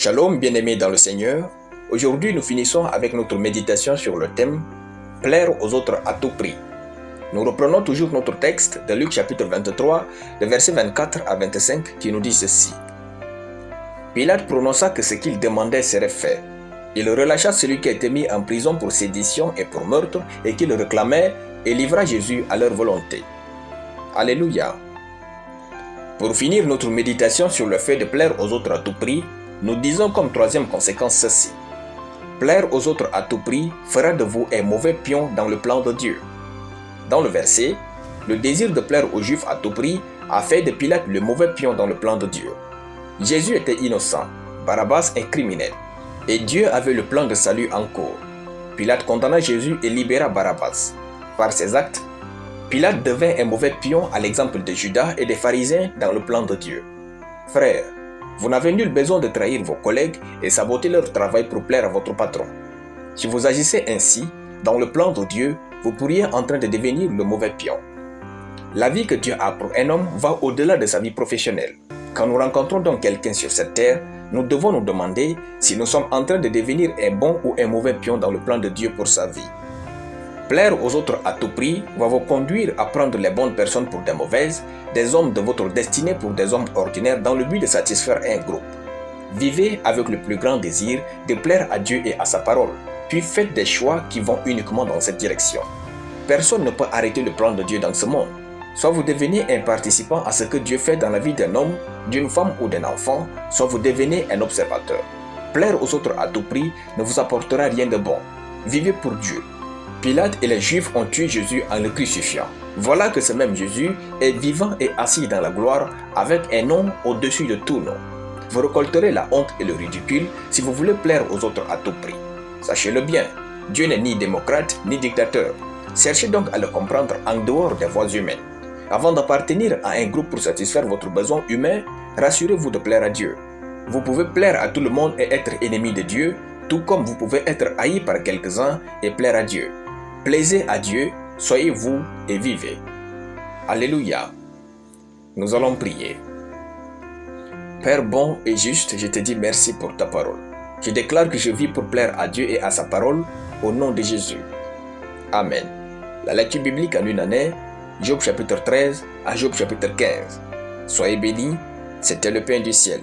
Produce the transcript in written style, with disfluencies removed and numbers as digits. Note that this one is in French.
Shalom, bien-aimés dans le Seigneur. Aujourd'hui, nous finissons avec notre méditation sur le thème « Plaire aux autres à tout prix ». Nous reprenons toujours notre texte de Luc chapitre 23, de versets 24 à 25, qui nous dit ceci. Pilate prononça que ce qu'il demandait serait fait. Il relâcha celui qui a été mis en prison pour sédition et pour meurtre et qui le réclamait et livra Jésus à leur volonté. Alléluia. Pour finir notre méditation sur le fait de plaire aux autres à tout prix, nous disons comme troisième conséquence ceci. Plaire aux autres à tout prix fera de vous un mauvais pion dans le plan de Dieu. Dans le verset, le désir de plaire aux Juifs à tout prix a fait de Pilate le mauvais pion dans le plan de Dieu. Jésus était innocent, Barabbas un criminel, et Dieu avait le plan de salut en cours. Pilate condamna Jésus et libéra Barabbas. Par ses actes, Pilate devint un mauvais pion à l'exemple de Judas et des pharisiens dans le plan de Dieu. Frères, vous n'avez nul besoin de trahir vos collègues et saboter leur travail pour plaire à votre patron. Si vous agissez ainsi, dans le plan de Dieu, vous pourriez en train de devenir le mauvais pion. La vie que Dieu a pour un homme va au-delà de sa vie professionnelle. Quand nous rencontrons donc quelqu'un sur cette terre, nous devons nous demander si nous sommes en train de devenir un bon ou un mauvais pion dans le plan de Dieu pour sa vie. Plaire aux autres à tout prix va vous conduire à prendre les bonnes personnes pour des mauvaises, des hommes de votre destinée pour des hommes ordinaires dans le but de satisfaire un groupe. Vivez avec le plus grand désir de plaire à Dieu et à sa parole, puis faites des choix qui vont uniquement dans cette direction. Personne ne peut arrêter le plan de Dieu dans ce monde. Soit vous devenez un participant à ce que Dieu fait dans la vie d'un homme, d'une femme ou d'un enfant, soit vous devenez un observateur. Plaire aux autres à tout prix ne vous apportera rien de bon. Vivez pour Dieu. Pilate et les Juifs ont tué Jésus en le crucifiant. Voilà que ce même Jésus est vivant et assis dans la gloire avec un nom au-dessus de tout nom. Vous récolterez la honte et le ridicule si vous voulez plaire aux autres à tout prix. Sachez-le bien, Dieu n'est ni démocrate ni dictateur. Cherchez donc à le comprendre en dehors des voies humaines. Avant d'appartenir à un groupe pour satisfaire votre besoin humain, rassurez-vous de plaire à Dieu. Vous pouvez plaire à tout le monde et être ennemi de Dieu, tout comme vous pouvez être haï par quelques-uns et plaire à Dieu. Plaisez à Dieu, soyez vous et vivez. Alléluia. Nous allons prier. Père bon et juste, je te dis merci pour ta parole. Je déclare que je vis pour plaire à Dieu et à sa parole, au nom de Jésus. Amen. La lecture biblique en une année, Job chapitre 13 à Job chapitre 15. Soyez bénis, c'était le pain du ciel.